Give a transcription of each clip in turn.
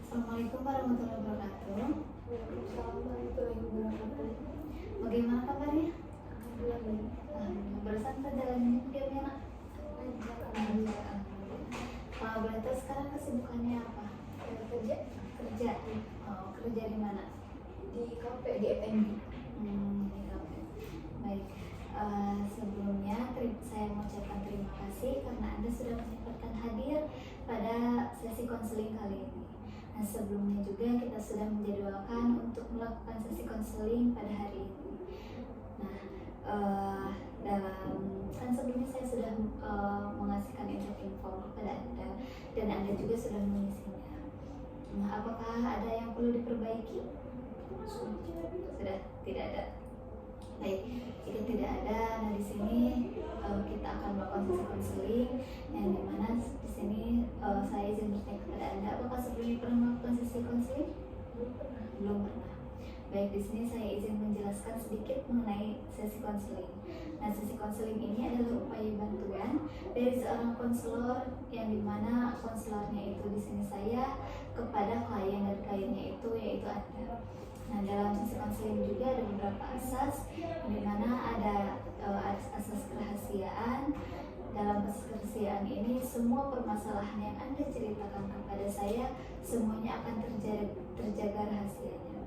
Assalamualaikum warahmatullahi wabarakatuh. Waalaikumsalam warahmatullahi wabarakatuh. Bagaimana kabarnya? Alhamdulillah baik. Alhamdulillah. Barusan perjalanannya bagaimana? Lancar Alhamdulillah. Kalau boleh tahu sekarang kesibukannya apa? kerja Kerja. Oh, kerja di mana? di kafe di F&B. Di kafe. Baik. Sebelumnya saya mengucapkan terima kasih karena Anda sudah menyempatkan hadir pada sesi konseling kali ini. Nah, sebelumnya juga kita sudah menjadwalkan untuk melakukan sesi konseling pada hari ini. Nah, kan sebelumnya saya sudah mengasihkan info kepada Anda dan Anda juga sudah mengisinya. Nah, apakah ada yang perlu diperbaiki? Sudah tidak ada. Baik, jika tidak ada, nah di sini kita akan melakukan sesi konseling yang dimana di sini saya izin bertanya kepada Anda, apakah sebelumnya pernah melakukan sesi konseling? Belum pernah. Baik, di sini saya izin menjelaskan sedikit mengenai sesi konseling. Nah, sesi konseling ini adalah upaya bantuan dari seorang konselor yang dimana konselornya itu di sini saya kepada klien dan kliennya itu yaitu Anda. Nah, dalam sesi konseling juga ada beberapa asas, di mana ada asas kerahasiaan. Dalam asas kerahasiaan ini, semua permasalahan yang Anda ceritakan kepada saya, semuanya akan terjaga rahasianya.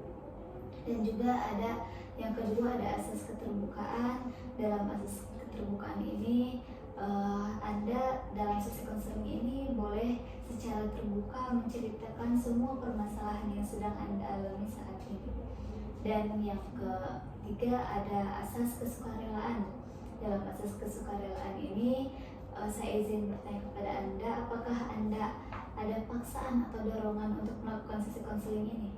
Dan juga ada yang kedua, ada asas keterbukaan. Dalam asas keterbukaan ini, Anda dalam sesi konseling ini boleh secara terbuka menceritakan semua permasalahan yang sedang Anda alami saat ini. Dan yang ketiga, ada asas kesukarelaan. Dalam asas kesukarelaan ini, saya izin bertanya kepada Anda, apakah Anda ada paksaan atau dorongan untuk melakukan sesi konseling ini?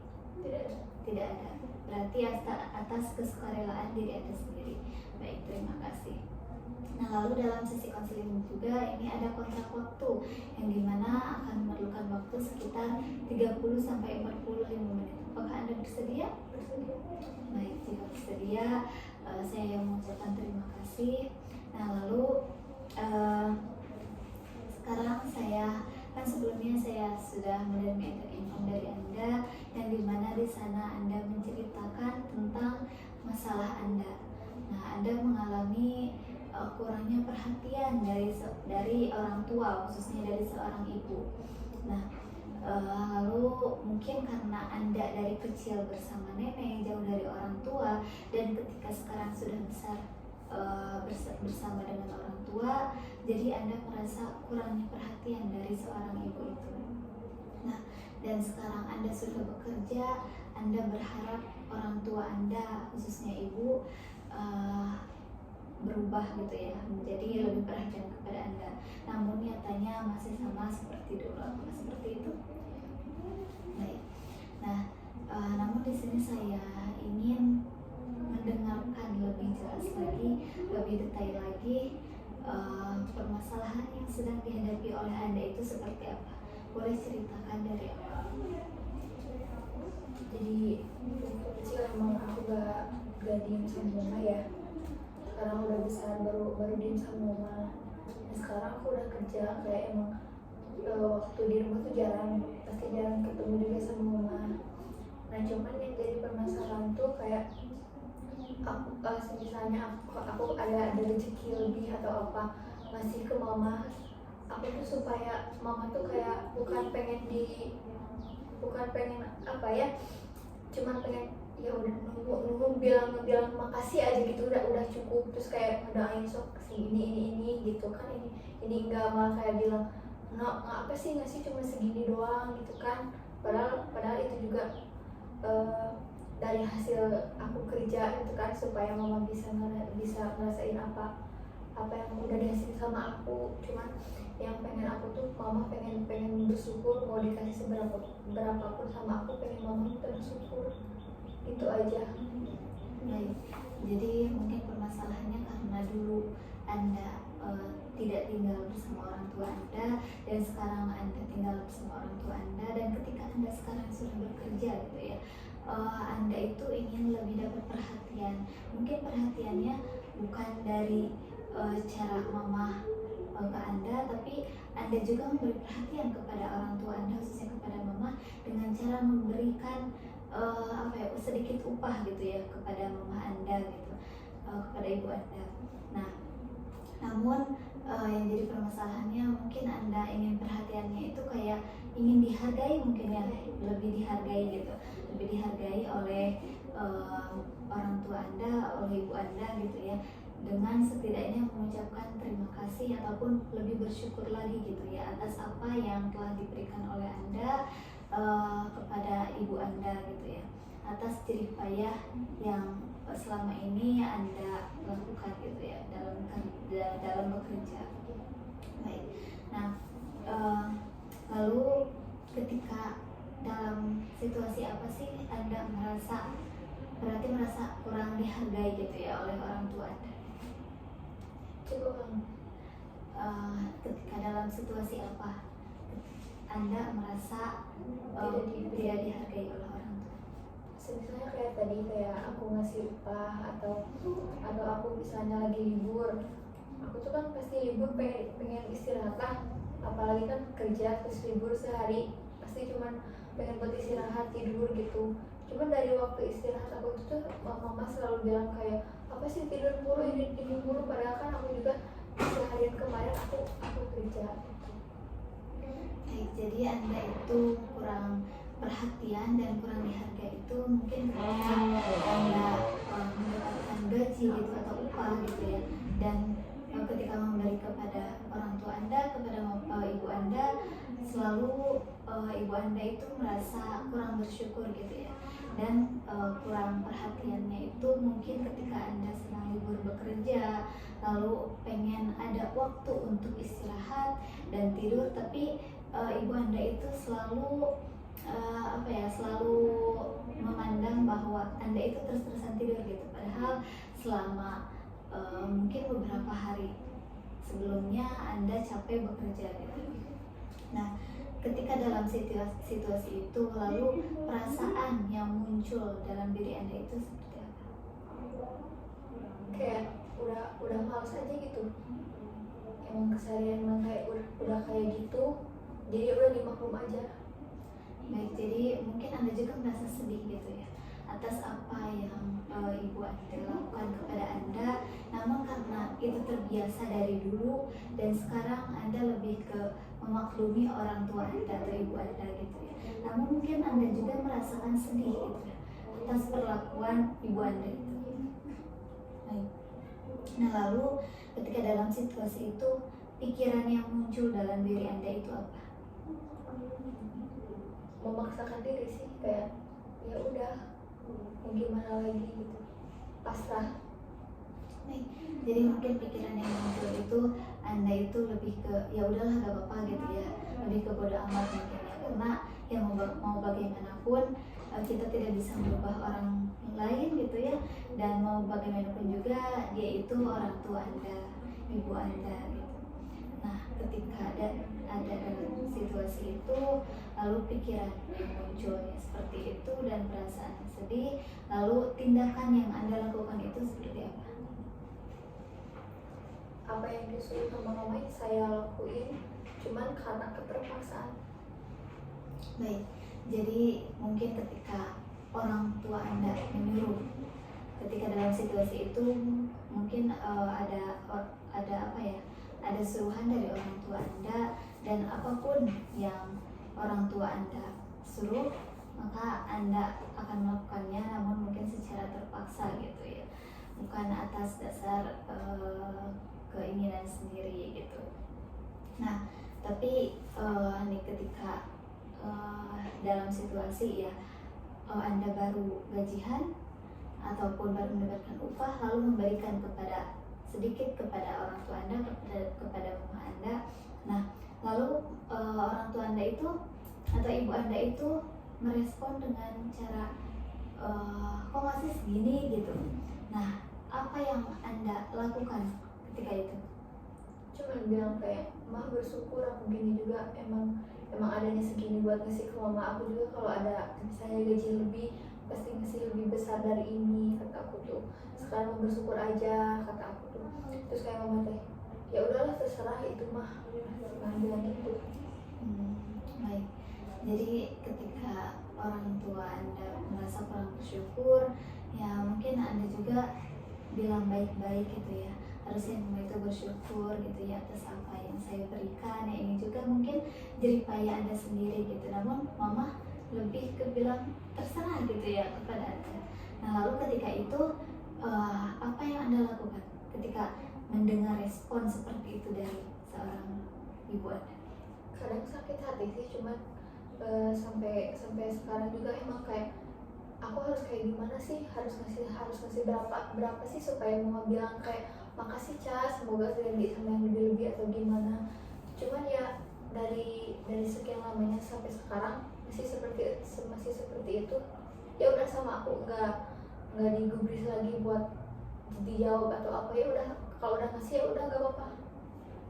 Tidak ada. Berarti atas kesukarelaan diri Anda sendiri. Baik, terima kasih. Nah, lalu dalam sesi konseling juga ini ada kontrak waktu yang dimana akan memerlukan waktu sekitar 30-45 menit. Apakah Anda bersedia? Bersedia. Baik, jika bersedia, saya mengucapkan terima kasih. Nah, lalu sekarang kan sebelumnya saya sudah menerima info dari Anda yang dimana di sana Anda menceritakan tentang masalah Anda. Nah, Anda mengalami kurangnya perhatian dari orang tua, khususnya dari seorang ibu. Nah, lalu mungkin karena Anda dari kecil bersama nenek, jauh dari orang tua, dan ketika sekarang sudah besar bersama dengan orang tua, jadi Anda merasa kurangnya perhatian dari seorang ibu itu. Nah, dan sekarang Anda sudah bekerja, Anda berharap orang tua Anda, khususnya ibu, berubah gitu ya, menjadi lebih perhatian kepada Anda. Namun nyatanya masih sama seperti dulu. Apakah seperti itu? Baik. Nah, namun di sini saya ingin mendengarkan lebih jelas lagi, lebih detail lagi permasalahan yang sedang dihadapi oleh Anda itu seperti apa? Boleh ceritakan dari awal? Jadi kecil emang aku gak diem sama mama ya. Sekarang udah besar baru diem sama mama. Nah, sekarang aku udah kerja, kayak emang waktu di rumah tuh pasti jarang ketemu juga sama mama. Nah, cuman yang jadi permasalahan tuh kayak aku misalnya aku ada rezeki lebih atau apa, masih ke mama. Aku tuh supaya mama tuh kayak bukan pengen apa ya, cuman pengen ya udah nunggu bilang makasih aja gitu, udah cukup. Terus kayak ngedoain sok ini gitu kan, ini enggak, malah kayak bilang nggak apa sih ngasih cuma segini doang gitu kan. Padahal itu juga dari hasil aku kerja gitu kan, supaya mama bisa ngerasain apa yang udah dihasilin sama aku. Cuman yang pengen aku tuh mama pengen bersyukur, mau dikasih berapapun sama aku, pengen mama kita bersyukur, itu aja. Baik, jadi mungkin permasalahannya karena dulu Anda tidak tinggal bersama orang tua Anda, dan sekarang Anda tinggal bersama orang tua Anda, dan ketika Anda sekarang sudah bekerja gitu ya, Anda itu ingin lebih dapat perhatian. Mungkin perhatiannya bukan dari cara mama ke Anda, tapi Anda juga memberi perhatian kepada orang tua Anda, khususnya kepada mama, dengan cara memberikan apa ya, sedikit upah gitu ya kepada mama Anda gitu, kepada ibu Anda. Nah, namun yang jadi permasalahannya mungkin Anda ingin perhatiannya itu kayak ingin dihargai, mungkin ya, lebih dihargai gitu, lebih dihargai oleh orang tua Anda, oleh ibu Anda gitu ya, dengan setidaknya mengucapkan terima kasih ataupun lebih bersyukur lagi gitu ya atas apa yang telah diberikan oleh Anda kepada ibu Anda gitu ya, atas jerih payah yang selama ini Anda lakukan gitu ya dalam bekerja. Baik. Nah, lalu ketika dalam situasi apa sih Anda merasa kurang dihargai gitu ya oleh orang tua Anda? Coba Ketika dalam situasi apa Anda merasa tidak dihargai oleh orang tua? misalnya kayak tadi, kayak aku ngasih upah atau aku misalnya lagi libur, aku tuh kan pasti libur pengen istirahat lah, apalagi kan kerja terus libur sehari, pasti cuman pengen buat istirahat, tidur gitu. Cuman dari waktu istirahat aku tuh mama selalu bilang kayak, apa sih tidur mulu, ini mulu, padahal kan aku juga seharian kemarin aku kerja gitu. Baik, jadi Anda itu kurang perhatian dan kurang dihargai itu mungkin ketika Anda mendapatkan gaji gitu atau upah gitu ya, dan ketika memberi kepada orang tua Anda, kepada ibu Anda, selalu ibu Anda itu merasa kurang bersyukur gitu ya, dan kurang perhatiannya itu mungkin ketika Anda sedang libur bekerja, lalu pengen ada waktu untuk istirahat dan tidur, tapi ibu Anda itu selalu selalu memandang bahwa Anda itu terus-terusan tidur gitu, padahal selama mungkin beberapa hari sebelumnya Anda capek bekerja gitu. Nah, ketika dalam situasi itu, lalu perasaan yang muncul dalam diri Anda itu seperti apa? Kayak udah males aja gitu, emang keseharian emang kayak udah kayak gitu, jadi udah dimaklum aja. Baik, jadi mungkin Anda juga merasa sedih gitu ya atas apa yang ibu Anda lakukan kepada Anda, namun karena itu terbiasa dari dulu dan sekarang Anda lebih ke memaklumi orang tua Anda atau ibu Anda gitu ya. Namun mungkin Anda juga merasakan sedih gitu ya atas perlakuan ibu Anda itu. Baik. Nah, lalu ketika dalam situasi itu, pikiran yang muncul dalam diri Anda itu apa? Memaksakan diri sih, kayak ya udah mau gimana lagi gitu, pasrah. Nih, jadi mungkin pikiran yang muncul itu Anda itu lebih ke ya udahlah gak apa-apa gitu ya, lebih ke bodo amat mungkin ya, karena yang mau bagaimanapun kita tidak bisa merubah orang lain gitu ya, dan mau bagaimanapun juga dia itu orang tua Anda, ibu Anda gitu. Nah, ketika ada dalam situasi itu, lalu pikiran yang muncul ya seperti itu dan perasaan sedih, lalu tindakan yang Anda lakukan itu seperti apa? Apa yang disuruh sama mama saya lakuin, cuman karena keterpaksaan. Baik, jadi mungkin ketika orang tua Anda menyuruh, ketika dalam situasi itu mungkin ada suruhan dari orang tua Anda, dan apapun yang orang tua Anda suruh maka Anda akan melakukannya, namun mungkin secara terpaksa gitu ya, bukan atas dasar keinginan sendiri gitu. Nah, tapi nih ketika dalam situasi ya Anda baru gajian ataupun baru mendapatkan upah, lalu memberikan sedikit kepada orang tua Anda, kepada mama Anda. Nah, lalu orang tua Anda itu atau ibu Anda itu merespon dengan cara kok masih segini gitu. Nah, apa yang Anda lakukan ketika itu? Cuman bilang kayak, mah bersyukur aku gini juga, emang adanya segini buat ngasih ke mama. Aku juga kalau ada misalnya gaji lebih pasti ngasih lebih besar dari ini, kata aku tuh. Sekarang bersyukur aja, kata aku tuh. Terus kayak mama teh, ya udahlah terserah itu mah, bilang gitu. Baik. Jadi ketika orang tua Anda merasa kurang bersyukur, ya mungkin Anda juga bilang baik-baik gitu ya. Harusnya mama itu bersyukur gitu ya atas apa yang saya berikan. Ya ini juga mungkin jerih payah Anda sendiri gitu. Namun mama lebih ke bilang terserah gitu ya kepada Anda. Nah lalu ketika itu apa yang Anda lakukan ketika mendengar respon seperti itu dari seorang ibu Anda? Kadang sakit hati sih, cuman sampai sekarang juga emang kayak aku harus kayak gimana sih, harus ngasih berapa sih supaya mama bilang kayak makasih Ca, semoga terjadi sama yang lebih atau gimana. Cuman ya dari sekian lamanya sampai sekarang masih seperti itu. Ya udah, sama aku nggak digubris lagi buat dijawab atau apa. Ya udah, kalau udah ngasih ya udah nggak apa-apa.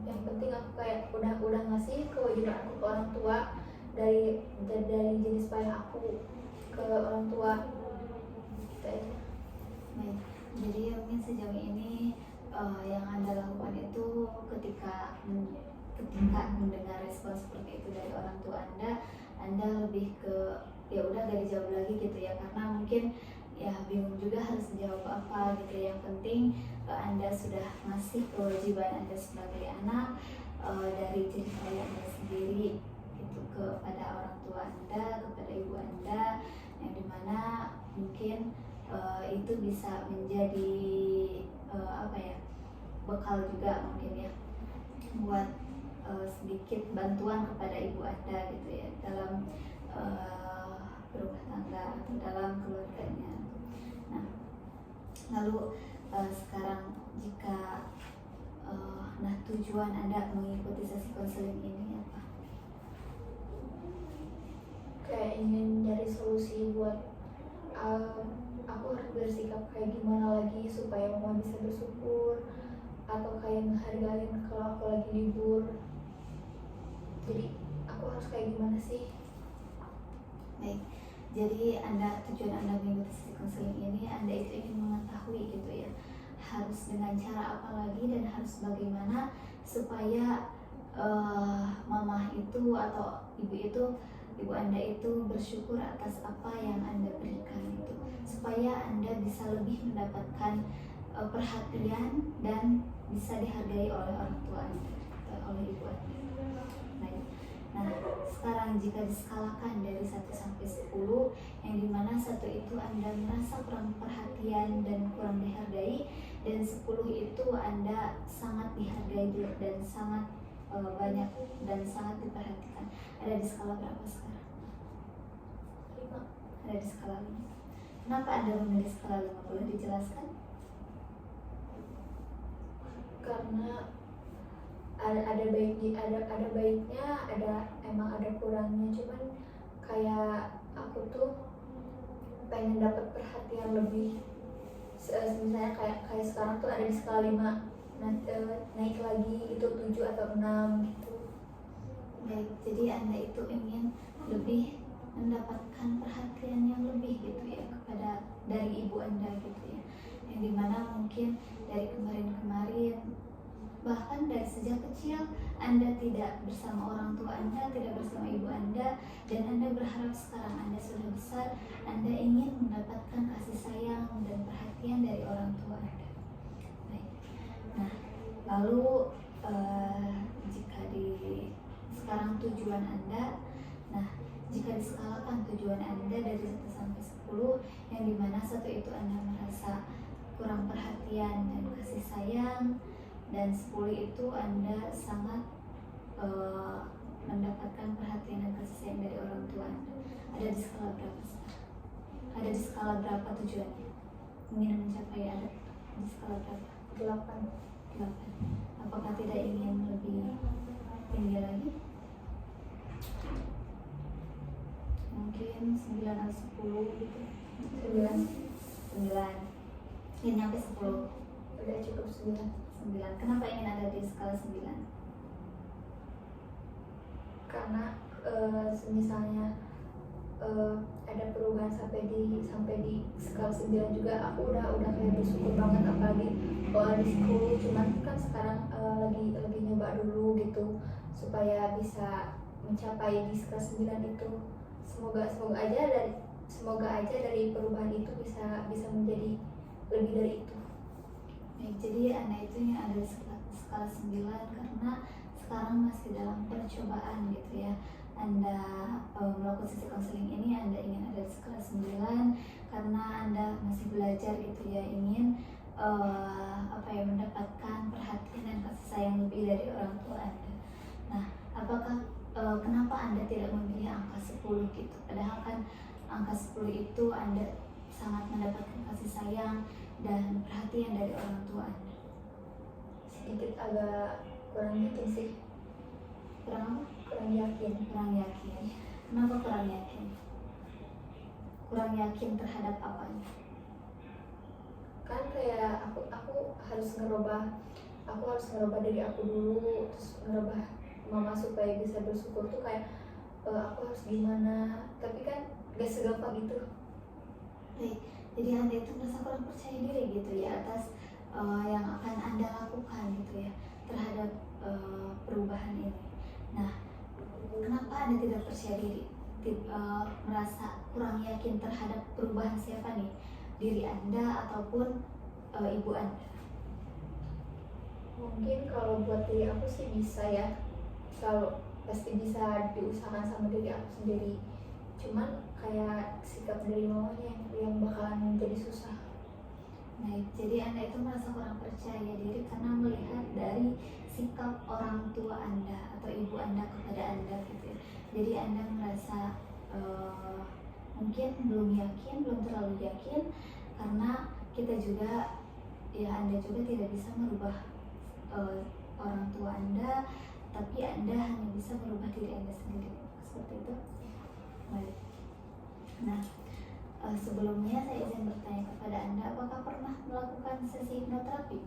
Yang penting aku kayak udah ngasih kewajiban aku ke orang tua, dari jenis payah aku ke orang tua gitu aja. Baik, jadi mungkin sejauh ini yang Anda lakukan itu ketika mendengar respon seperti itu dari orang tua Anda lebih ke ya udah gak dijawab lagi gitu ya, karena mungkin ya bingung juga harus menjawab apa gitu. Yang penting Anda sudah ngasih kewajiban Anda sebagai anak dari cerita Anda sendiri gitu kepada orang tua Anda, kepada ibu Anda, yang dimana mungkin itu bisa menjadi apa ya, bekal juga mungkin ya buat sedikit bantuan kepada ibu Anda gitu ya dalam berumah tangga atau dalam keluarganya. Nah, lalu sekarang jika nah tujuan Anda mengikuti sesi konseling ini apa? Kayak ingin nyari solusi buat aku harus bersikap kayak gimana lagi supaya mama bisa bersyukur, atau kayak menghargain kalau aku lagi libur. Jadi aku harus kayak gimana sih? Baik, jadi tujuan Anda mengikuti sesi konseling ini, Anda itu ingin mengetahui gitu ya, harus dengan cara apa lagi dan harus bagaimana supaya mama itu atau ibu Anda itu bersyukur atas apa yang Anda berikan itu, supaya Anda bisa lebih mendapatkan perhatian dan bisa dihargai oleh orang tua Anda atau oleh ibu Anda. Baik. Nah, sekarang jika diskalakan dari 1 sampai 10, yang dimana 1 itu Anda merasa kurang perhatian dan kurang dihargai, dan 10 itu Anda sangat dihargai dan sangat banyak dan sangat diperhatikan. Ada di skala berapa sekarang? 5. Ada di skala 5. Kenapa Anda memilih skala 5? Boleh dijelaskan? Karena ada baiknya, emang ada kurangnya. Cuman kayak aku tuh pengen dapat perhatian lebih. Misalnya kayak sekarang tuh ada di skala 5, naik lagi itu 7 atau 6 gitu. Baik, jadi Anda itu ingin lebih mendapatkan perhatian yang lebih gitu ya dari ibu Anda gitu ya, yang dimana mungkin dari kemarin bahkan dari sejak kecil Anda tidak bersama orang tua Anda, tidak bersama ibu Anda, dan Anda berharap sekarang Anda sudah besar, Anda ingin mendapatkan kasih sayang dan perhatian dari orang tua Anda. Baik. Nah, lalu jika sekarang tujuan Anda, nah jika diskalakan tujuan Anda dari 1 sampai 10, yang dimana 1 itu Anda merasa kurang perhatian dan kasih sayang, dan 10 itu Anda sangat mendapatkan perhatian dan kasih sayang dari orang tua Anda. Ada di skala berapa sekarang? Ada di skala berapa tujuannya? Ingin mencapai ada di skala berapa? 8. Apakah tidak ingin lebih tinggi lagi? Mungkin 9 atau 10 gitu. 9. Ingin sampai 10. Udah cukup 9. Kenapa ingin ada di skala 9? Karena misalnya ada perubahan sampai di skala 9 juga, aku udah kayak bersyukur banget. Apalagi kalau di 10, cuman kan sekarang lagi nyoba dulu gitu supaya bisa mencapai di skala 9 itu. Semoga aja dari perubahan itu bisa menjadi lebih dari itu. Baik, jadi Anda itu yang ada di skala 9 karena sekarang masih dalam percobaan gitu ya. Anda melakukan sesi konseling ini Anda ingin ada di skala 9 karena Anda masih belajar gitu ya, ingin mendapatkan perhatian dan kasih sayang lebih dari orang tua Anda. Nah, apakah kenapa Anda tidak memilih angka 10 gitu? Padahal kan angka 10 itu Anda sangat mendapatkan kasih sayang dan perhatian dari orang tua Anda. Sedikit agak kurang yakin sih. Kurang Kurang yakin. Kenapa kurang yakin? Kurang yakin terhadap apa? Kan kayak aku harus ngerubah dari aku dulu, terus ngerubah mama supaya bisa bersyukur tuh kayak aku harus gimana, tapi kan gak segampang itu. Baik, jadi Anda itu merasa kurang percaya diri gitu ya atas yang akan Anda lakukan gitu ya terhadap perubahan ini. Nah, kenapa Anda tidak percaya diri? Merasa kurang yakin terhadap perubahan siapa nih? Diri Anda ataupun ibu Anda? Mungkin kalau buat diri aku sih bisa ya, kalau pasti bisa diusahakan sama diri aku sendiri. Cuman kayak sikap dari mamanya yang bakalan jadi susah. Baik, jadi Anda itu merasa kurang percaya diri karena melihat dari sikap orang tua Anda atau ibu Anda kepada Anda gitu ya. Jadi Anda merasa mungkin belum terlalu yakin karena kita juga ya Anda juga tidak bisa merubah orang tua Anda, tapi Anda hanya bisa merubah diri Anda sendiri, seperti itu. Baik. Nah, sebelumnya saya izin bertanya kepada Anda, apakah pernah melakukan sesi hipnoterapi?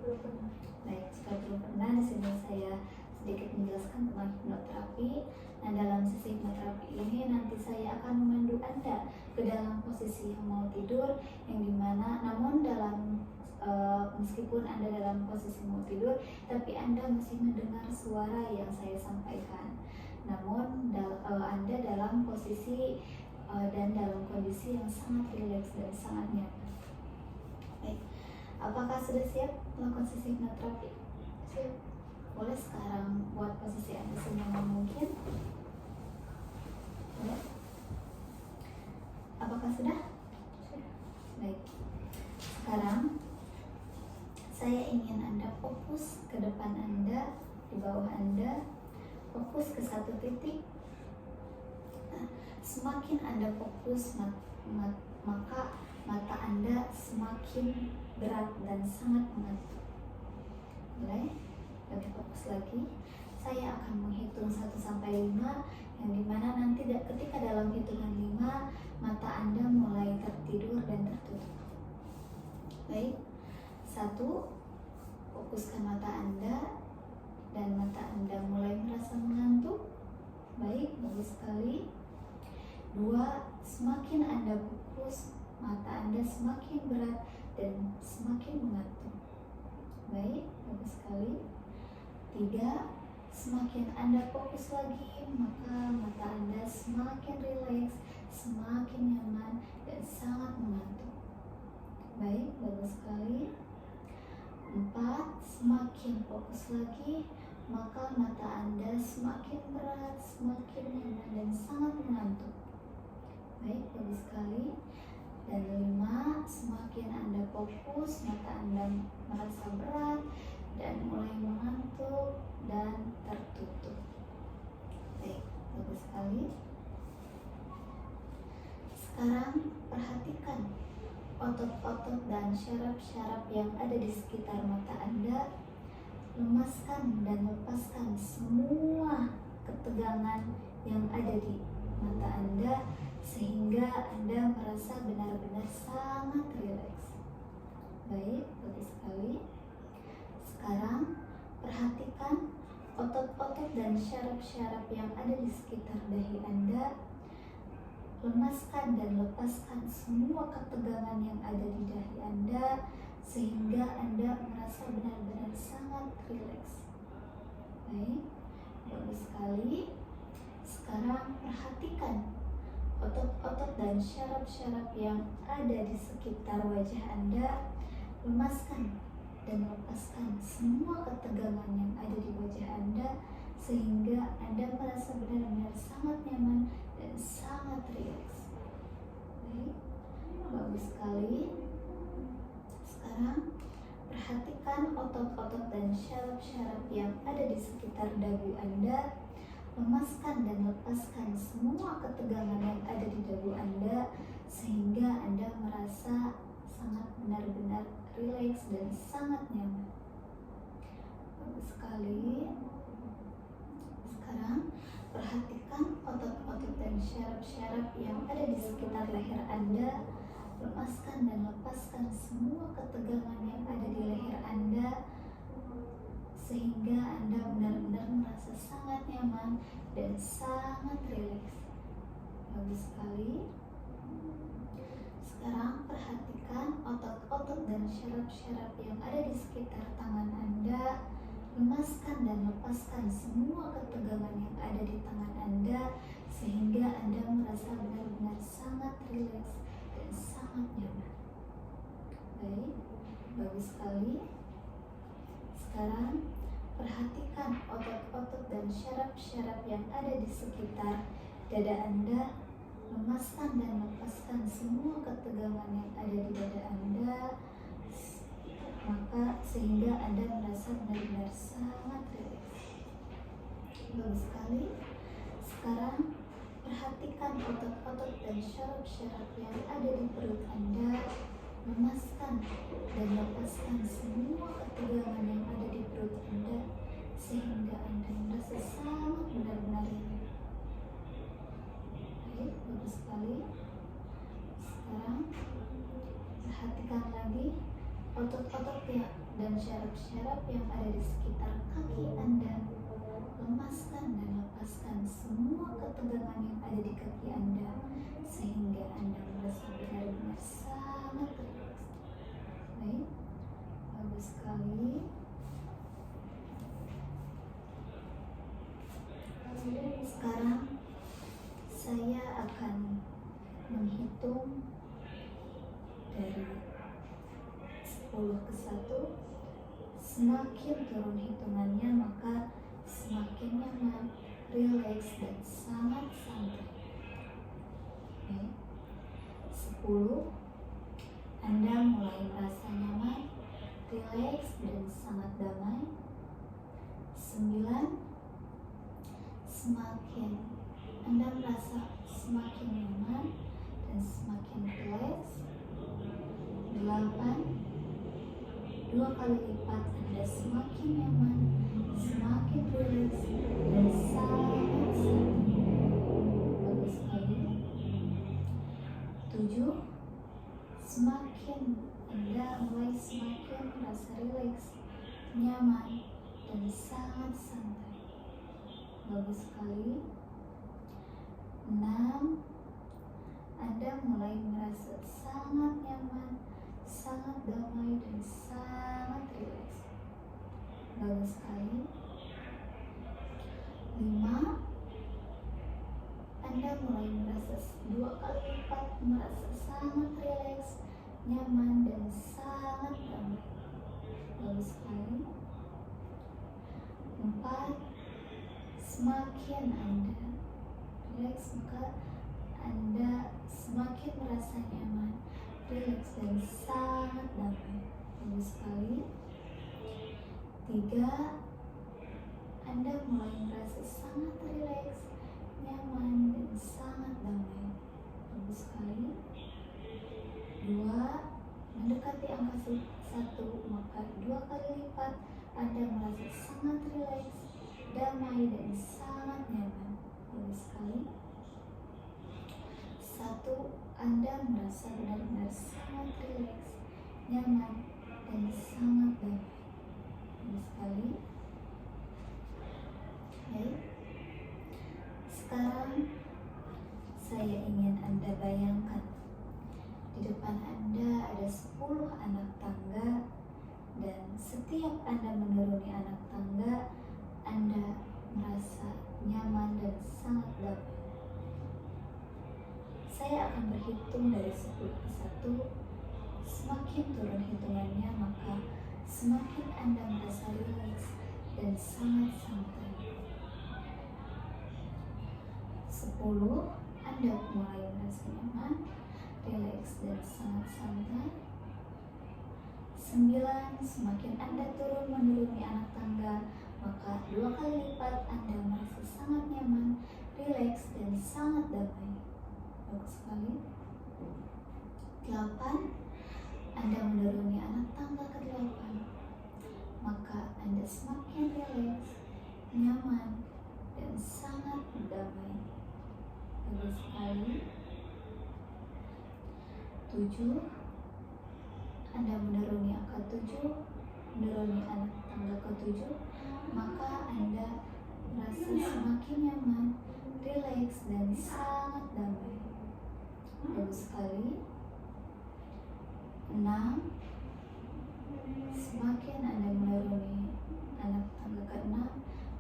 Belum pernah. Baik, jika belum pernah, di sini saya sedikit menjelaskan tentang hipnoterapi. Nah, dalam sesi hipnoterapi ini nanti saya akan memandu Anda ke dalam posisi yang mau tidur, yang dimana namun meskipun Anda dalam posisi mau tidur, tapi Anda masih mendengar suara yang saya sampaikan. Namun Anda dalam posisi dan dalam kondisi yang sangat rileks dan sangat nyaman. Baik, apakah sudah siap melakukan sesi hipnoterapi? Siap. Boleh sekarang buat posisi Anda senyaman mungkin. Boleh? Apakah sudah? Baik. Sekarang saya ingin Anda fokus ke depan Anda, di bawah Anda, fokus ke satu titik. Nah, semakin Anda fokus, maka mata Anda semakin berat dan sangat mengantuk. Boleh? Lebih fokus lagi. Saya akan menghitung 1 sampai 5, yang dimana nanti ketika dalam hitungan 5 mata Anda mulai tertidur dan tertutup. Baik. 1, fokuskan mata Anda dan mata Anda mulai merasa mengantuk. Baik, bagus sekali. 2, semakin Anda fokus, mata Anda semakin berat dan semakin mengantuk. Baik, bagus sekali. 3, semakin Anda fokus lagi, maka mata Anda semakin rileks, semakin nyaman dan sangat mengantuk. Baik, bagus sekali. 4, semakin fokus lagi, maka mata Anda semakin berat, semakin nyaman dan sangat mengantuk. Baik, bagus sekali. Dan 5, semakin Anda fokus, mata Anda merasa berat dan mulai mengantuk dan tertutup. Baik, bagus sekali. Sekarang perhatikan otot-otot dan syaraf-syaraf yang ada di sekitar mata Anda. Lemaskan dan lepaskan semua ketegangan yang ada di mata Anda sehingga Anda merasa benar-benar sangat rileks. Baik, bagus sekali. Sekarang perhatikan otot-otot dan syaraf-syaraf yang ada di sekitar dahi Anda. Lemaskan dan lepaskan semua ketegangan yang ada di dahi Anda sehingga Anda merasa benar-benar sangat rileks. Baik, bagus sekali. Sekarang perhatikan otot-otot dan syaraf-syaraf yang ada di sekitar wajah Anda. Lemaskan dan lepaskan semua ketegangan yang ada di wajah Anda sehingga Anda merasa benar-benar sangat nyaman dan sangat rileks. Baik, bagus sekali. Sekarang perhatikan otot-otot dan syaraf-syaraf yang ada di sekitar dagu Anda. Lemaskan dan lepaskan semua ketegangan yang ada di dagu Anda sehingga Anda merasa sangat benar-benar rileks dan sangat nyaman. Bagus sekali. Sekarang perhatikan otot-otot dan syaraf-syaraf yang ada di sekitar leher Anda. Lepaskan dan lepaskan semua ketegangan yang ada di leher Anda sehingga Anda benar-benar merasa sangat nyaman dan sangat rileks. Bagus sekali. Sekarang perhatikan otot-otot dan syaraf-syaraf yang ada di sekitar tangan Anda. Lemaskan dan lepaskan semua ketegangan yang ada di tangan Anda sehingga Anda merasa benar-benar sangat rileks dan sangat nyaman. Baik, bagus sekali. Sekarang perhatikan otot-otot dan syaraf-syaraf yang ada di sekitar dada Anda. Lemaskan dan lepaskan semua ketegangan yang ada di dada Anda, maka sehingga Anda merasa benar-benar sangat rileks. Bagus sekali. Sekarang perhatikan otot-otot dan syaraf-syaraf yang ada di perut Anda. Lemaskan dan lepaskan semua ketegangan yang ada di perut Anda sehingga Anda merasa sangat benar-benar rileks. Baik, bagus sekali. Sekarang perhatikan lagi otot-otot dan syaraf-syaraf yang ada di sekitar kaki Anda. Lemaskan dan lepaskan semua ketegangan yang ada di kaki Anda sehingga Anda merasa benar-benar sangat rileks. Baik, bagus sekali. Sekarang saya akan menghitung dari 10 ke 1. Semakin turun hitungannya maka semakin nyaman, rileks dan sangat santai. Oke. 10, Anda mulai merasa nyaman, rileks dan sangat damai. 9, semakin Anda merasa semakin nyaman dan semakin rileks. 8, 2 kali lipat Anda semakin nyaman, semakin rileks dan sangat santai. Bagus sekali. 7, semakin Anda mulai semakin merasa rileks, nyaman dan sangat santai. Bagus sekali. 6, Anda mulai merasa sangat nyaman, sangat damai dan sangat rileks. Bagus sekali. 5, Anda mulai merasa 2 kali lipat merasa sangat rileks, nyaman dan sangat damai. Bagus sekali. 4, semakin Anda rileks maka Anda semakin merasa nyaman, rileks dan sangat damai. Bagus sekali. 3, Anda mulai merasa sangat rileks, nyaman dan sangat damai. Bagus sekali. 2, mendekati angka 1 maka 2 kali lipat Anda merasa sangat rileks, damai dan sangat nyaman. Bagus sekali. 1, Anda merasa benar-benar sangat rileks, nyaman dan sangat damai. Bagus sekali. Baik. Sekarang saya ingin Anda bayangkan di depan Anda ada 10 anak tangga dan setiap Anda menuruni anak tangga Anda merasa nyaman, dan sangat damai. Saya akan berhitung dari 10 ke 1. Semakin turun hitungannya, maka semakin Anda merasa rileks dan sangat santai. 10, Anda mulai merasa nyaman, rileks, dan sangat santai. 9, semakin Anda menuruni anak tangga, maka 2 kali lipat Anda merasa sangat nyaman, rileks, dan sangat damai. Bagus sekali. 8, Anda menuruni anak tangga ke-8, maka Anda semakin rileks, nyaman, dan sangat damai. Bagus sekali. 7, Anda menuruni angka 7, menuruni anak tangga ke-7, maka Anda merasa semakin nyaman, rileks, dan sangat damai. Bagus sekali. 6, semakin Anda menuruni anak tangga ke-6,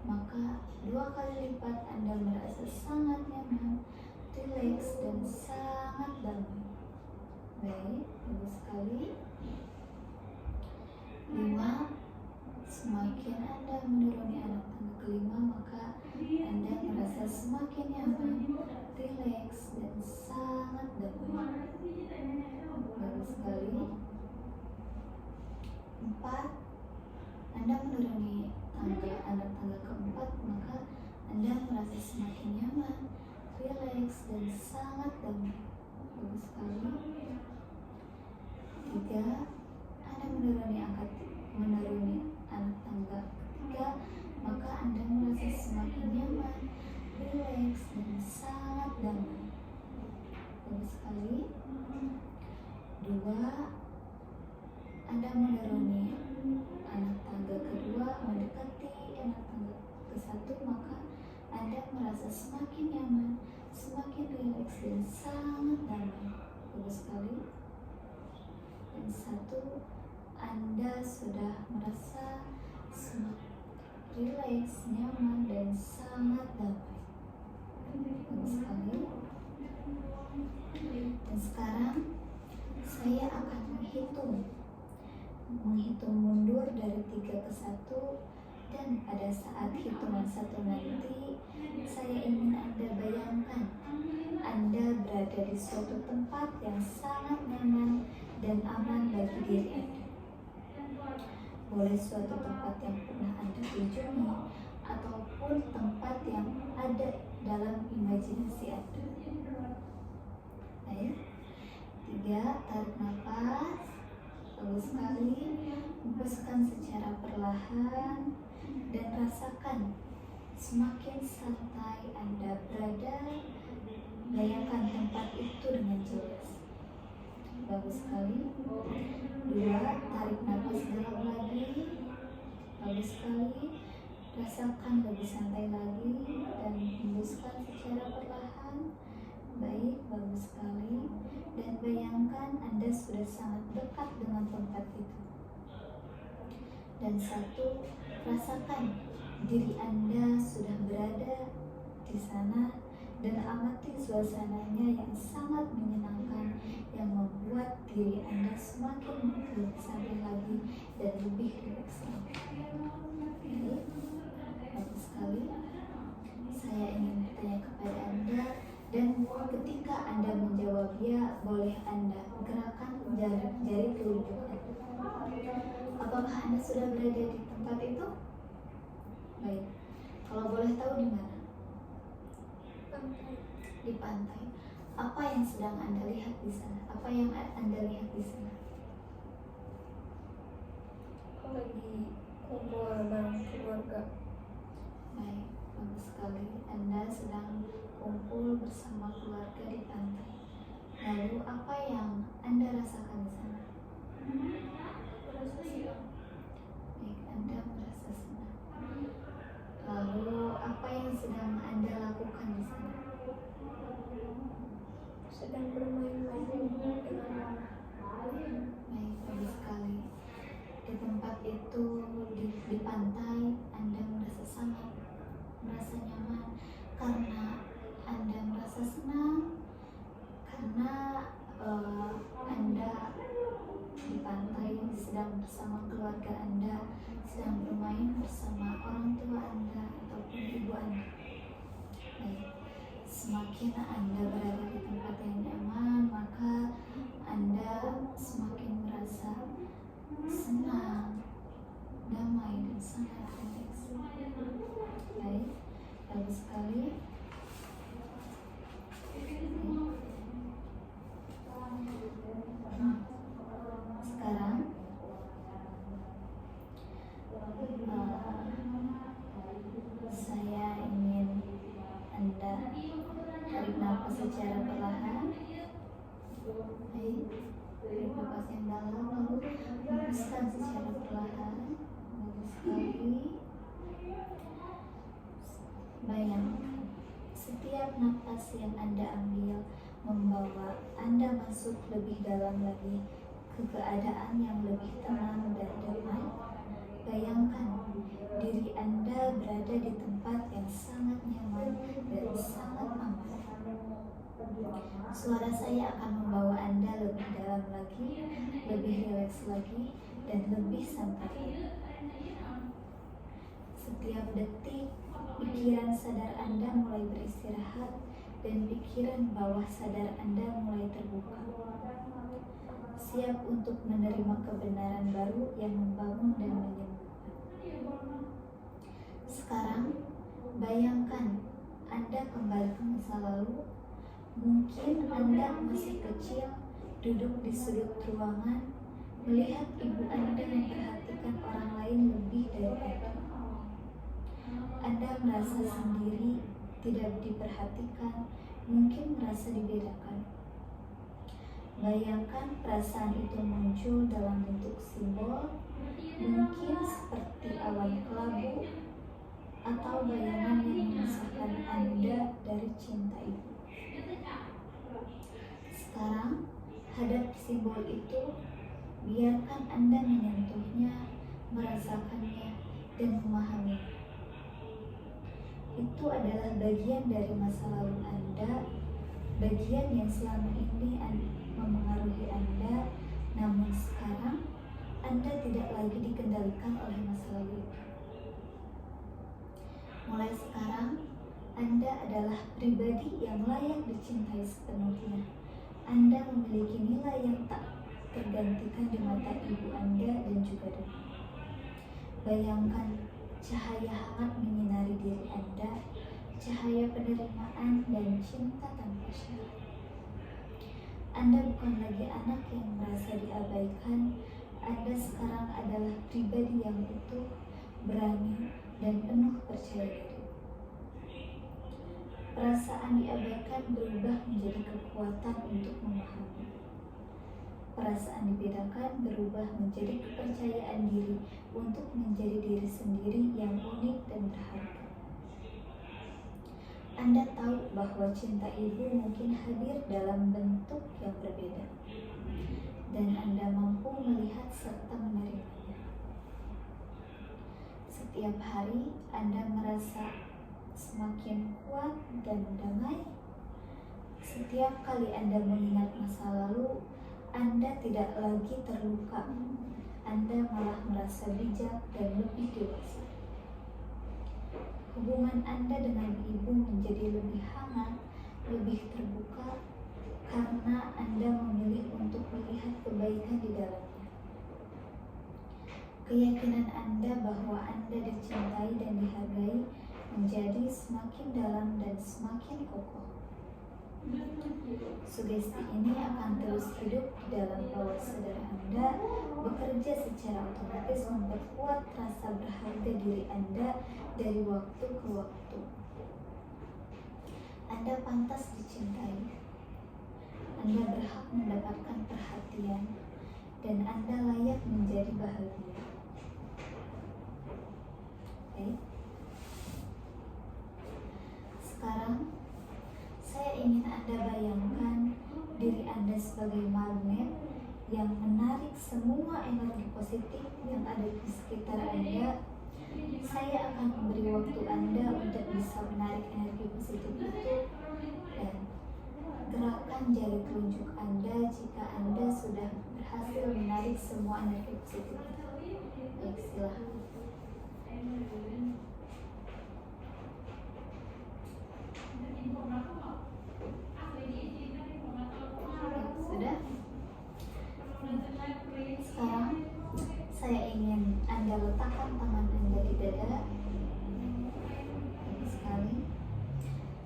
maka 2 kali lipat Anda merasa sangat nyaman, rileks, dan sangat damai. Baik, bagus sekali. 5, semakin Anda menuruni anak tangga ke-5, maka Anda merasa semakin nyaman, rileks, dan sangat damai. Bagus sekali. 4, Anda menuruni anak tangga ke-4, maka Anda merasa semakin nyaman, rileks, dan sangat damai. Bagus sekali. 3, Anda menuruni anak tangga ke-3, maka Anda merasa semakin nyaman, rileks, dan sangat damai. Bagus sekali. 2, Anda menuruni anak tangga ke-2, mendekati anak tangga ke-1, maka Anda merasa semakin nyaman, semakin rileks, dan sangat damai. Bagus sekali. Dan 1, Anda sudah merasa semakin rileks, nyaman, dan sangat damai. Bagus sekali. Dan sekarang saya akan menghitung mundur dari 3 ke 1, dan pada saat hitungan 1 nanti saya ingin Anda bayangkan Anda berada di suatu tempat yang sangat nyaman dan aman bagi diri Anda. Boleh suatu tempat yang pernah Anda kunjungi ataupun tempat yang ada dalam imajinasi Anda. Ayo, 3, tarik nafas. Bagus sekali. Hembuskan secara perlahan dan rasakan semakin santai Anda berada. Bayangkan tempat itu dengan jelas. Bagus sekali. 2, tarik nafas dalam lagi. Bagus sekali. Rasakan lebih santai lagi dan hembuskan secara perlahan. Baik, bagus sekali. Dan bayangkan Anda sudah sangat dekat dengan tempat itu. Dan 1, rasakan diri Anda sudah berada di sana dan amati suasananya yang sangat menyenangkan, yang membuat diri Anda semakin lebih santai lagi dan lebih rileks lagi. Baik, bagus sekali. Saya ingin bertanya kepada Anda, dan ketika Anda menjawabnya, boleh Anda gerakan jari telunjuk Anda. Apakah Anda sudah berada di tempat itu? Baik. Kalau boleh tahu di mana? Di pantai. Apa yang sedang Anda lihat di sana? Apa yang Anda lihat di sana? Lagi kumpul bareng keluarga. Baik, bagus sekali. Anda sedang kumpul bersama keluarga di pantai. Lalu apa yang Anda rasakan di sana? Merasa siang. Baik, Anda merasa senang. Lalu apa yang sedang Anda lakukan di sana? Sedang bermain-main dengan mama. Baik, bagus sekali. Di tempat itu, di pantai, Anda merasa sangat merasa nyaman Anda di pantai sedang bersama keluarga Anda, sedang bermain bersama orang tua Anda ataupun ibu Anda. Baik, semakin Anda berada di tempat yang nyaman, maka Anda semakin merasa senang, damai, dan sangat rileks. Baik, bagus sekali. Sekarang saya ingin Anda tarik nafas secara perlahan. Baik, tarik nafas yang dalam lalu hembuskan secara perlahan. Bagus sekali. Bayangkan setiap nafas yang Anda ambil membawa Anda masuk lebih dalam lagi ke keadaan yang lebih tenang dan damai. Bayangkan diri Anda berada di tempat yang sangat nyaman dan sangat aman. Suara saya akan membawa Anda lebih dalam lagi, lebih rileks lagi, dan lebih santai. Setiap detik, pikiran sadar Anda mulai beristirahat dan pikiran bawah sadar Anda mulai terbuka, siap untuk menerima kebenaran baru yang membangun dan menyembuhkan. Sekarang, bayangkan Anda kembali ke masa lalu. Mungkin Anda masih kecil, duduk di sudut ruangan, melihat ibu Anda memperhatikan orang lain lebih dari Anda. Anda merasa sendiri, tidak diperhatikan, mungkin merasa dibedakan. Bayangkan perasaan itu muncul dalam bentuk simbol, mungkin seperti awan kelabu, atau bayangan yang memisahkan Anda dari cinta ibu. Sekarang, hadapi simbol itu, biarkan Anda menyentuhnya, merasakannya, dan memahaminya. Itu adalah bagian dari masa lalu Anda, bagian yang selama ini memengaruhi Anda, namun sekarang Anda tidak lagi dikendalikan oleh masa lalu itu. Mulai sekarang, Anda adalah pribadi yang layak dicintai sepenuhnya. Anda memiliki nilai yang tak tergantikan di mata ibu Anda dan juga dunia. Bayangkan cahaya hangat menyinari diri Anda, cahaya penerimaan dan cinta tanpa syarat. Anda bukan lagi anak yang merasa diabaikan. Anda sekarang adalah pribadi yang utuh, berani, dan penuh percaya diri. Perasaan diabaikan berubah menjadi kekuatan untuk memahami. Perasaan dibedakan berubah menjadi kepercayaan diri untuk menjadi diri sendiri yang unik dan berharga. Anda tahu bahwa cinta ibu mungkin hadir dalam bentuk yang berbeda, dan Anda mampu melihat serta menerimanya. Setiap hari Anda merasa semakin kuat dan damai. Setiap kali Anda mengingat masa lalu, Anda tidak lagi terluka. Anda malah merasa bijak dan lebih dewasa. Hubungan Anda dengan ibu menjadi lebih hangat, lebih terbuka, karena Anda memilih untuk melihat kebaikan di dalamnya. Keyakinan Anda bahwa Anda dicintai dan dihargai menjadi semakin dalam dan semakin kokoh. Sugesti ini akan terus hidup di dalam bawah sadar Anda, bekerja secara otomatis memperkuat rasa berharga diri Anda dari waktu ke waktu. Anda pantas dicintai. Anda berhak mendapatkan perhatian, dan Anda layak menjadi bahagia. Oke. Sekarang, saya ingin Anda bayangkan diri Anda sebagai magnet yang menarik semua energi positif yang ada di sekitar Anda. Saya akan memberi waktu Anda untuk bisa menarik energi positif itu, dan gerakan Tunjukkan jari telunjuk Anda jika Anda sudah berhasil menarik semua energi positif. Baik, silahkan. Sudah? Sekarang saya ingin Anda letakkan tangan Anda di dada. Baik sekali.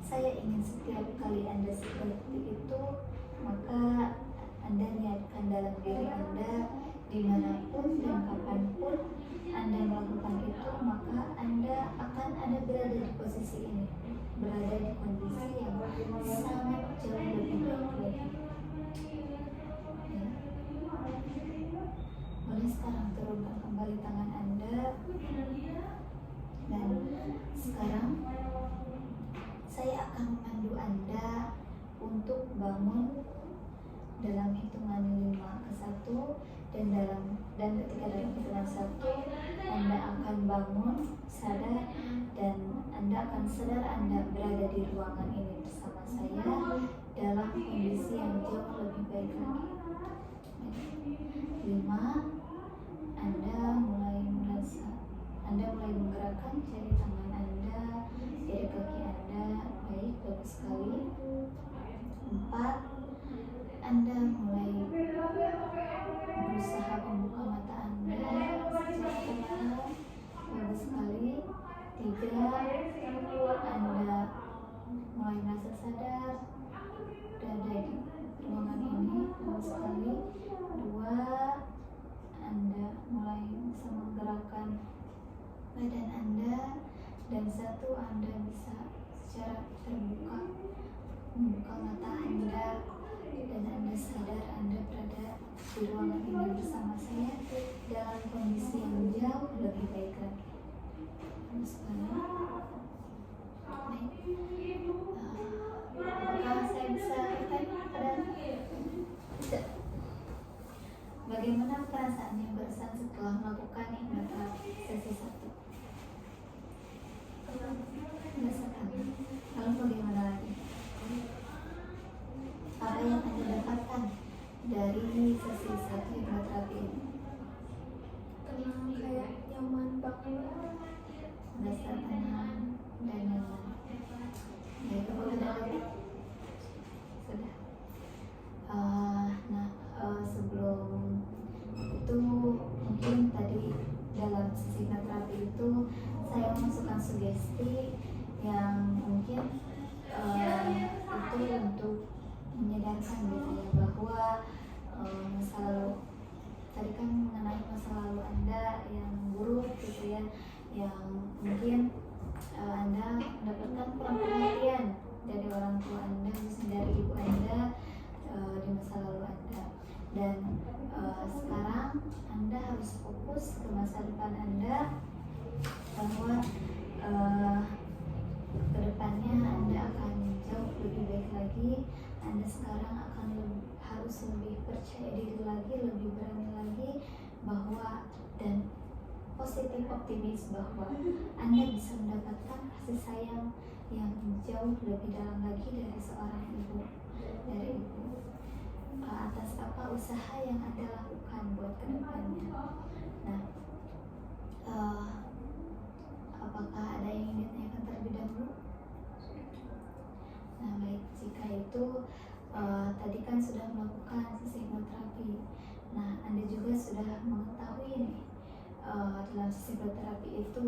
Saya ingin setiap kali Anda seperti itu, maka Anda niatkan dalam diri Anda, dimanapun dan kapanpun Anda melakukan itu, maka Anda akan ada berada di posisi ini, berada di kondisi yang sangat jauh lebih baik lagi. Ya. Boleh sekarang turunkan kembali tangan Anda, dan sekarang saya akan memandu Anda untuk bangun dalam hitungan 5 ke 1, dan ketika dalam hitungan 1 Anda akan bangun sadar, dan Anda akan sadar Anda berada di ruangan ini bersama saya dalam kondisi yang jauh lebih baik lagi. 5, Anda mulai menggerakkan jari tangan Anda, jari kaki Anda. Baik, bagus sekali. 4, Anda mulai berusaha membuka mata Anda secara perlahan. Bagus sekali. 3, Anda mulai merasa sadar berada di ruangan ini. Bagus sekali. 2, Anda mulai bisa menggerakkan badan Anda. Dan 1, Anda bisa secara terbuka membuka mata Anda, dan Anda sadar Anda berada di ruangan ini bersama saya dalam kondisi yang jauh lebih baik lagi. Baik. Apakah saya bisa ada? Tidak. Bagaimana perasaannya barusan setelah melakukan hipnoterapi sesi 1? Merasa tenang. Lalu bagaimana lagi? Apa yang Anda dapatkan dari sesi 1 hipnoterapi ini? Tenang, kayak nyaman banget. Merasa tenang dan nyaman. Ya, itu ada lagi? Sudah. Sebelum itu mungkin tadi dalam sesi hipnoterapi itu saya memasukkan sugesti yang mungkin itu untuk menyadarkan gitu ya, bahwa masa lalu tadi kan mengenai masa lalu Anda yang buruk gitu ya, yang mungkin Anda mendapatkan kurang perhatian dari orang tua Anda, misalnya dari ibu Anda di masa lalu Anda. Dan sekarang Anda harus fokus ke masa depan Anda, bahwa kedepannya Anda akan jauh lebih baik lagi. Anda sekarang akan harus lebih percaya diri lagi, lebih berani lagi, bahwa dan positif optimis bahwa Anda bisa mendapatkan kasih sayang yang jauh lebih dalam lagi dari seorang ibu, dari ibu, atas apa usaha yang Anda lakukan buat kedepannya. Nah, apakah ada yang ingin ditanyakan terlebih dahulu? Nah, baik, jika itu tadi kan sudah melakukan sesi hipnoterapi. Nah, Anda juga sudah mengetahui nih dalam sesi hipnoterapi itu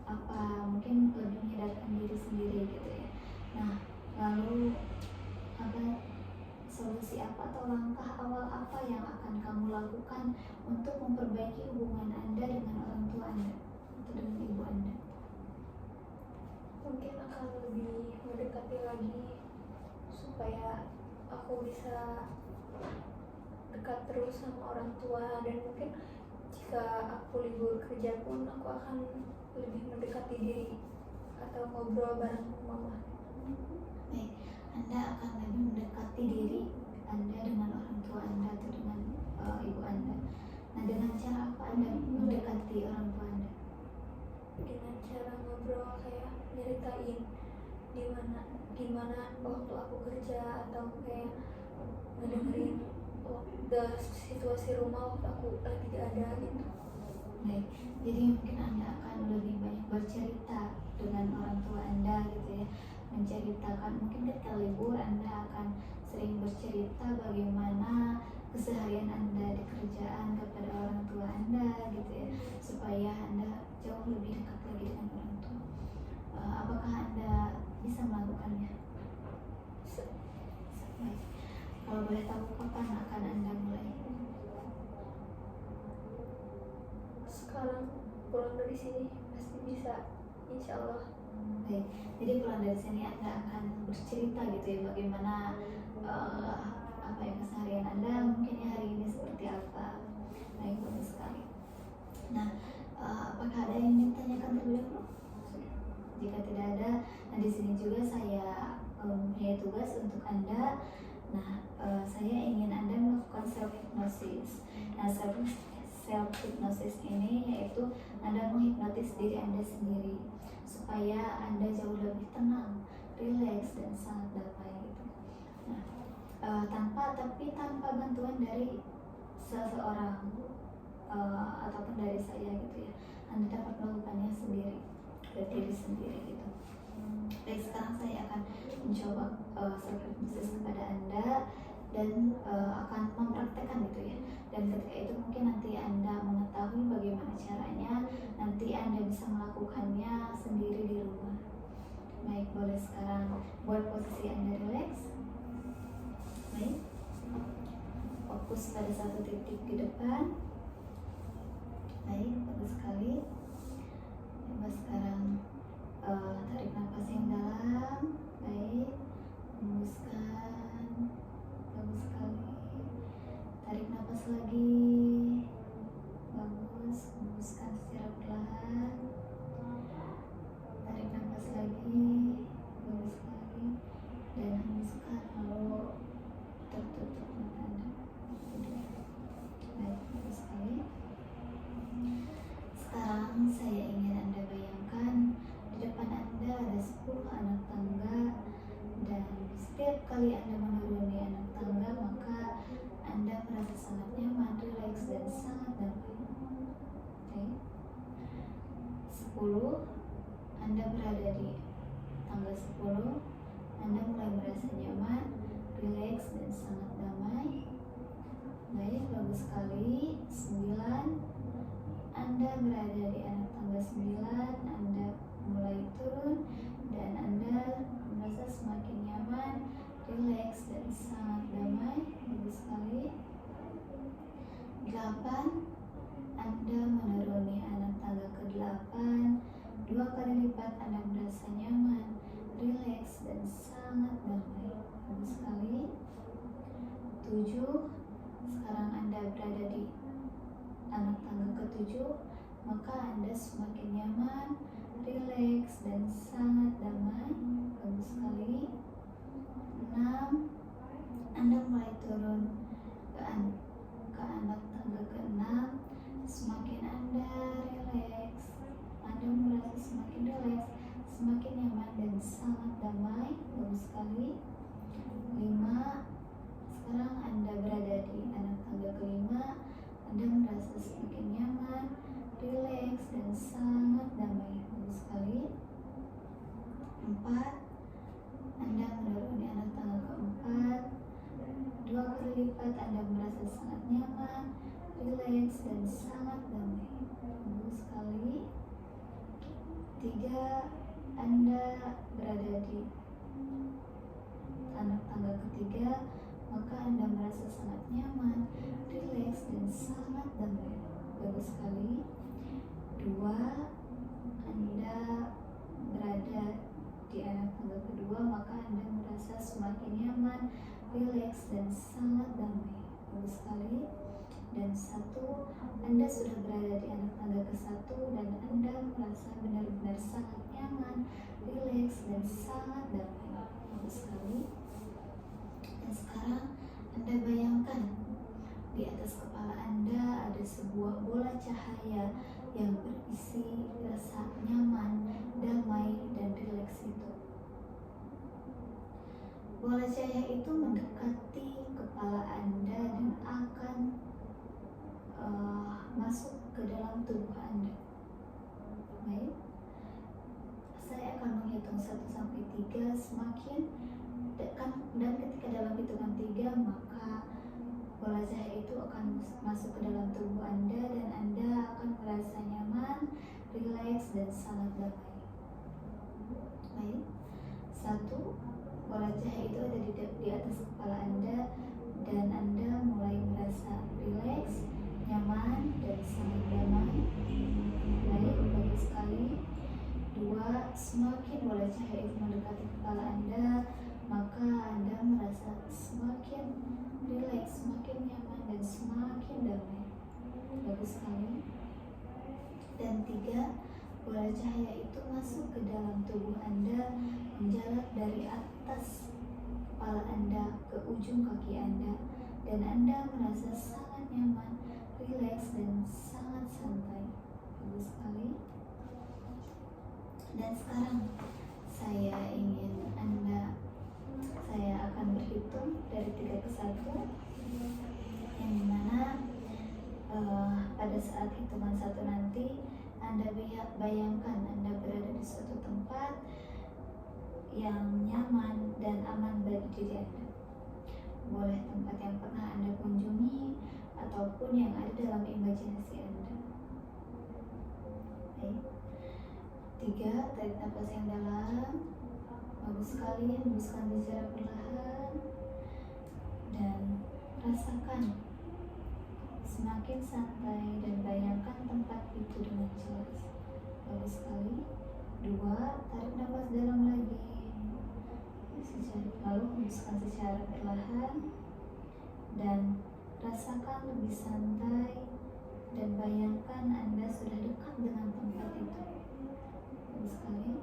apa mungkin lebih menyadarkan diri sendiri gitu ya. Nah, lalu apa solusi apa atau langkah awal apa yang akan kamu lakukan untuk memperbaiki hubungan Anda dengan orang tua Anda atau dengan ibu Anda? Mungkin akan lebih mendekati lagi supaya aku bisa dekat terus sama orang tua, dan mungkin jika aku libur kerja pun aku akan lebih mendekati diri atau ngobrol bareng mama. Baik, Anda akan lebih mendekati diri Anda dengan orang tua Anda atau dengan ibu Anda. Nah, dengan cara apa Anda mendekati orang tua Anda? Dengan cara ngobrol, kayak nyeritain gimana waktu aku kerja atau kayak ngedengerin situasi rumah waktu aku lagi gak ada gitu. Baik, jadi mungkin Anda akan lebih banyak bercerita dengan orang tua Anda gitu ya, menceritakan mungkin ketika libur Anda akan sering bercerita bagaimana keseharian Anda di kerjaan kepada orang tua Anda gitu ya, supaya Anda jauh lebih dekat lagi dengan orang tua. Apakah Anda bisa melakukannya? Baik. Kalau boleh tahu kapan akan Anda mulai? Sekarang pulang dari sini pasti bisa, insya Allah. Baik, jadi pulang dari sini Anda akan bercerita gitu ya, bagaimana apa ya keseharian Anda mungkin ya hari ini seperti apa. Baik, bagus sekali. Nah, apakah ada yang ingin ditanyakan terlebih dahulu? Jika tidak ada, nah di sini juga saya punya tugas untuk Anda. Nah, saya ingin Anda melakukan self hypnosis. Nah, self hypnosis ini yaitu Anda menghipnotis diri Anda sendiri supaya Anda jauh lebih tenang, rileks dan sangat damai gitu. Nah, tanpa bantuan dari seseorang ataupun dari saya gitu ya, Anda dapat melakukannya sendiri ke diri sendiri gitu. Baik, sekarang saya akan mencoba self hypnosis kepada Anda dan akan mempraktekkan gitu ya. Dan ketika itu mungkin nanti Anda mengetahui bagaimana caranya, nanti Anda bisa melakukannya sendiri di rumah. Baik, boleh sekarang buat posisi Anda rileks. Baik, fokus pada satu titik di depan. Baik, bagus sekali. Coba sekarang tarik nafas yang dalam. Baik, hembuskan. Bagus sekali. Tarik nafas lagi. Bagus, hembuskan secara perlahan. Tarik nafas lagi. Bagus sekali. Dan hembuskan, lalu tertutup mata Anda. Baik, bagus sekali. Sekarang saya ingin Anda bayangkan di depan Anda ada 10 anak tangga, dan setiap kali Anda menuruni anak tangga maka Anda merasa sangat nyaman, rileks dan sangat damai. Oke. 10, Anda berada di tangga 10, Anda mulai merasa nyaman, rileks dan sangat damai. Baik, bagus sekali. 9, Anda berada di anak tangga 9, Anda mulai turun dan Anda merasa semakin nyaman, rileks dan sangat damai. Bagus sekali. 8, Anda menuruni anak tangga ke-8, 2 kali lipat Anda merasa nyaman, rileks dan sangat damai. Bagus sekali. 7, sekarang Anda berada di anak tangga ke-7, maka Anda semakin nyaman, rileks dan sangat damai. Bagus sekali. 6, Anda mulai turun ke anak tangga ke-6, semakin Anda rileks, Anda merasa semakin rileks, semakin nyaman dan sangat damai. Bagus sekali. 5, sekarang Anda berada di anak tangga ke-5, Anda merasa semakin nyaman, rileks dan sangat damai. Bagus sekali. 4, Anda menuruni anak tangga ke-4, 2 kali lipat Anda merasa sangat nyaman, rileks dan sangat damai. Bagus sekali. 3, Anda berada di anak tangga ke-3, maka Anda merasa sangat nyaman, rileks dan sangat damai. Bagus sekali. 2, Anda berada di anak tangga kedua, maka Anda merasa semakin nyaman, rileks dan sangat damai. Bagus sekali. Dan 1, Anda sudah berada di anak tangga ke-1 dan Anda merasa benar-benar sangat nyaman, rileks dan sangat damai. Bagus sekali. Dan sekarang Anda bayangkan di atas kepala Anda ada sebuah bola cahaya yang berisi rasa nyaman, damai, dan rileks itu. bola cahaya itu mendekati kepala Anda dan akan masuk ke dalam tubuh Anda. Baik, saya akan menghitung 1 sampai 3 semakin dekat, dan ketika dalam hitungan 3 maka bola cahaya itu akan masuk ke dalam tubuh Anda dan Anda akan merasa nyaman, rileks, dan sangat damai. Baik, 1, bola cahaya itu ada di atas kepala Anda dan Anda mulai merasa rileks, nyaman, dan sangat damai. Baik, bagus sekali. 2, semakin bola cahaya itu mendekati kepala Anda, maka Anda merasa semakin rileks, semakin nyaman, dan semakin damai. Bagus sekali. Dan 3, bola cahaya itu masuk ke dalam tubuh Anda, menjalar dari atas kepala Anda ke ujung kaki Anda, dan Anda merasa sangat nyaman, rileks, dan sangat santai. Bagus sekali. Dan sekarang saya akan berhitung dari 3 ke 1, yang dimana pada saat hitungan 1 nanti Anda bayangkan Anda berada di suatu tempat yang nyaman dan aman bagi diri Anda. Boleh tempat yang pernah Anda kunjungi ataupun yang ada dalam imajinasi Anda. Baik. 3, tarik nafas yang dalam. Bagus sekali, hembuskan secara perlahan dan rasakan semakin santai dan bayangkan tempat itu dengan jelas. Bagus sekali. 2, tarik nafas dalam lagi. Lalu hembuskan secara perlahan dan rasakan lebih santai dan bayangkan Anda sudah dekat dengan tempat itu. Bagus sekali.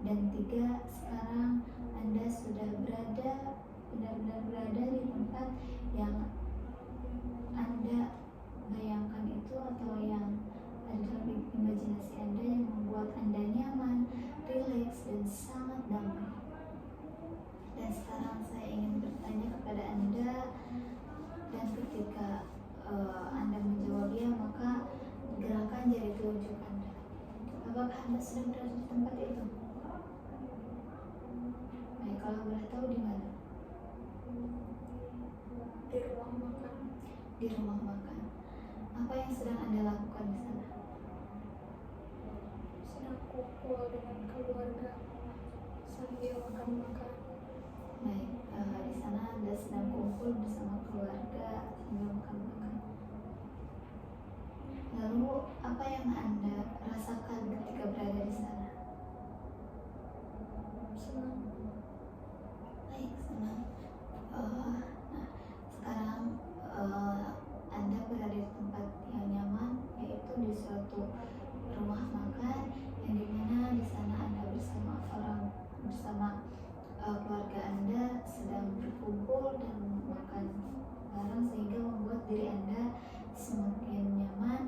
Dan 3, sekarang Anda sudah benar-benar berada di tempat yang Anda bayangkan itu atau yang ada dalam imajinasi Anda yang membuat Anda nyaman, rileks, dan sangat damai. Dan sekarang saya ingin bertanya kepada Anda, dan ketika Anda menjawab ya, maka gerakan jari telunjuk Anda. Apakah Anda sedang berada di tempat itu? Baik, kalau boleh tahu di mana? Di rumah makan. Di rumah makan. Apa yang sedang Anda lakukan di sana? Sedang kumpul dengan keluarga sambil makan-makan. Baik, di sana Anda sedang kumpul bersama keluarga sambil makan-makan. Lalu apa yang Anda rasakan ketika berada di sana? Senang. Baik, senang. Nah, sekarang Anda berada di tempat yang nyaman, yaitu di suatu rumah makan, yang dimana di sana Anda bersama keluarga Anda sedang berkumpul dan makan bareng, sehingga membuat diri Anda semakin nyaman,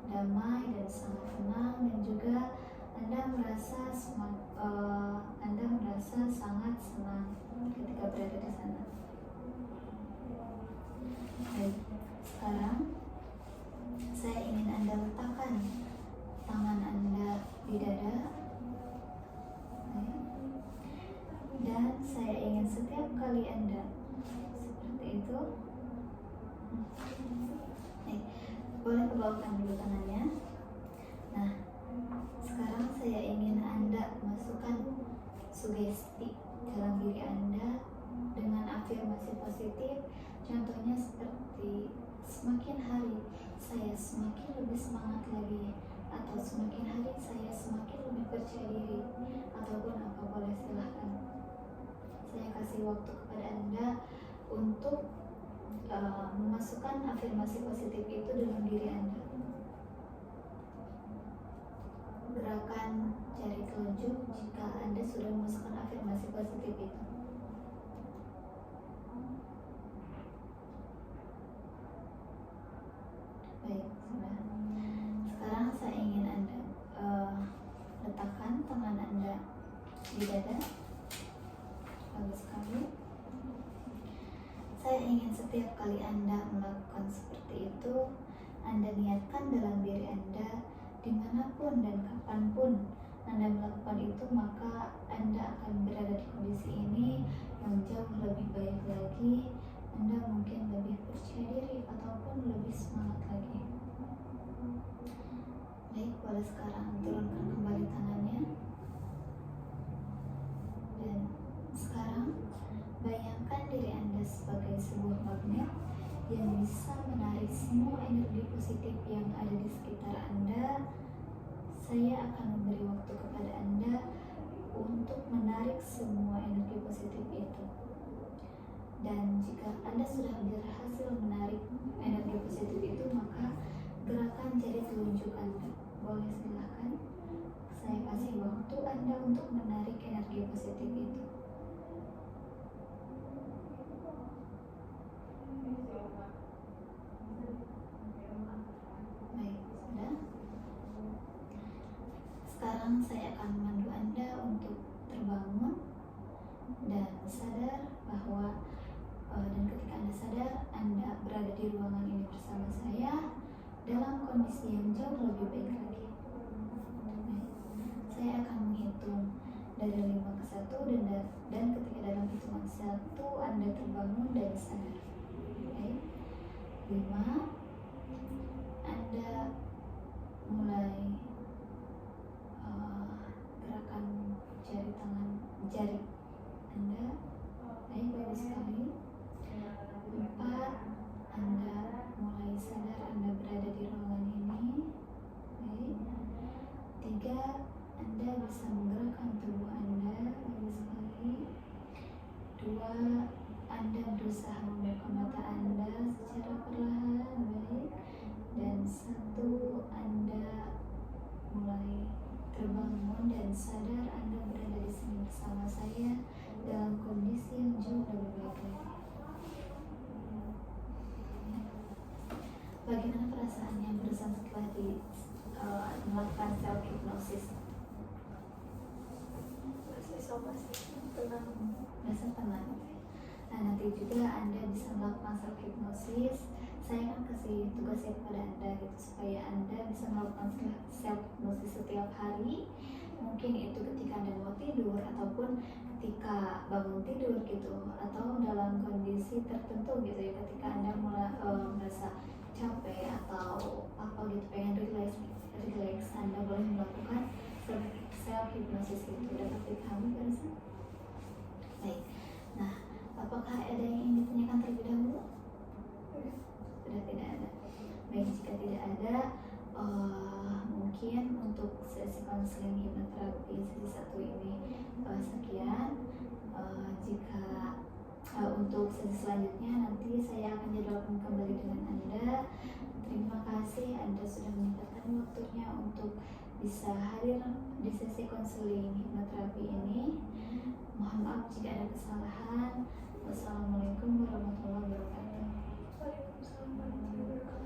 damai, dan sangat tenang, dan juga Anda merasa sangat senang ketika berada di sana. Baik, sekarang saya ingin Anda letakkan tangan Anda di dada. Baik. Dan saya ingin setiap kali Anda seperti itu. Baik, boleh kebawakan dulu tangannya. Nah, sekarang saya ingin Anda masukkan sugesti dalam diri Anda dengan afirmasi positif. Contohnya seperti, semakin hari saya semakin lebih semangat lagi, atau semakin hari saya semakin lebih percaya diri, ataupun apa, boleh silahkan. Saya kasih waktu kepada Anda untuk memasukkan afirmasi positif itu dalam diri Anda. Gerakan jari telunjuk jika Anda sudah memasukkan afirmasi positif itu. Baik, sudah. Sekarang saya ingin Anda letakkan tangan Anda di dada. Bagus sekali. Saya ingin setiap kali Anda melakukan seperti itu, Anda niatkan dalam diri Anda, dimanapun dan kapanpun Anda melakukan itu, maka Anda akan berada di kondisi ini yang jauh lebih baik lagi. Anda mungkin lebih percaya diri ataupun lebih semangat lagi. Baik, boleh sekarang turunkan kembali tangannya. Dan sekarang bayangkan diri Anda sebagai sebuah magnet yang bisa menarik semua energi positif yang ada di sekitar Anda. Saya akan memberi waktu kepada Anda untuk menarik semua energi positif itu. Dan jika Anda sudah berhasil menarik energi positif itu, maka gerakan jari telunjuk Anda. Boleh silakan. Saya kasih waktu Anda untuk menarik energi positif itu. Baik, sudah. Sekarang saya akan memandu Anda untuk terbangun dan sadar bahwa dan ketika Anda sadar, Anda berada di ruangan ini bersama saya dalam kondisi yang jauh lebih baik lagi. Baik. Saya akan menghitung dari 5 ke 1 dan ketika dalam hitungan 1 Anda terbangun dan sadar. Baik. 5, Anda mulai gerakan jari Anda. Baik, bagus sekali. 4, Anda mulai sadar Anda berada di ruangan ini. Baik. 3, Anda bisa menggerakkan tubuh Anda. Bagus sekali. 2, Anda berusaha membuka mata Anda secara perlahan. Baik. Dan 1, Anda mulai terbangun dan sadar Anda berada di sini bersama saya dalam kondisi yang jauh lebih baik lagi. Bagaimana perasaannya barusan setelah melakukan self hypnosis? Masih tenang. Merasa tenang. Nah, nanti juga Anda bisa melakukan self hypnosis. Saya akan kasih tugasnya kepada Anda gitu, supaya Anda bisa melakukan self hypnosis setiap hari. Mungkin itu ketika Anda mau tidur ataupun ketika bangun tidur gitu, atau dalam kondisi tertentu gitu ya, ketika Anda merasa capek atau apa gitu, pengen relax, Anda boleh melakukan self hypnosis itu. Dapat dipahami barusan? Baik. Nah, apakah ada yang ingin ditanyakan terlebih dahulu? Sudah tidak ada. Baik, jika tidak ada, mungkin untuk sesi konseling hipnoterapi sesi 1 ini sekian. Jika untuk sesi selanjutnya nanti saya akan jadwalkan kembali dengan Anda. Terima kasih Anda sudah menyempatkan waktunya untuk bisa hadir di sesi konseling hipnoterapi ini. Mohon maaf jika ada kesalahan. Wassalamualaikum warahmatullahi wabarakatuh. Waalaikumsalam warahmatullahi wabarakatuh.